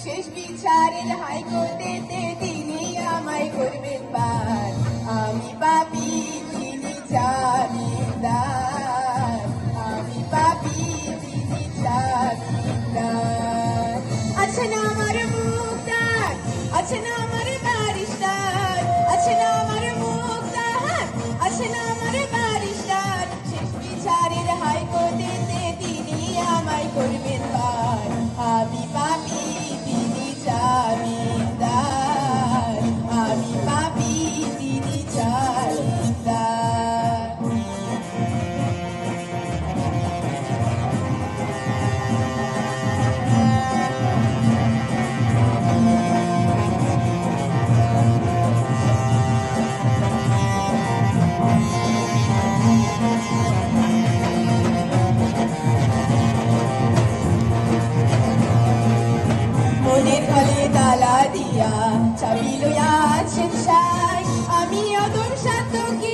শেষ বিচারের হাইকোর্টেতে তিনি আমায় করবেন পার। আমি পাপী তিনি জামিনদার, আমি পাপী তিনি জামিনদার। আছেন আমার মুক্তার, আছেন আমার বারিস্টার, আছেন আমার মুক্তার, আছেন আমার বারিস্টার। শেষ বিচারের হাইকোর্টেতে তিনি আমায় করবেন পার। আমি পাপী তিনি জামিনদার, আমি পাপী তিনি জামিনদার। মনের ঘরে তালা দিয়া চাবি লইয়া আছেন সাই, আমি অদম সাধকি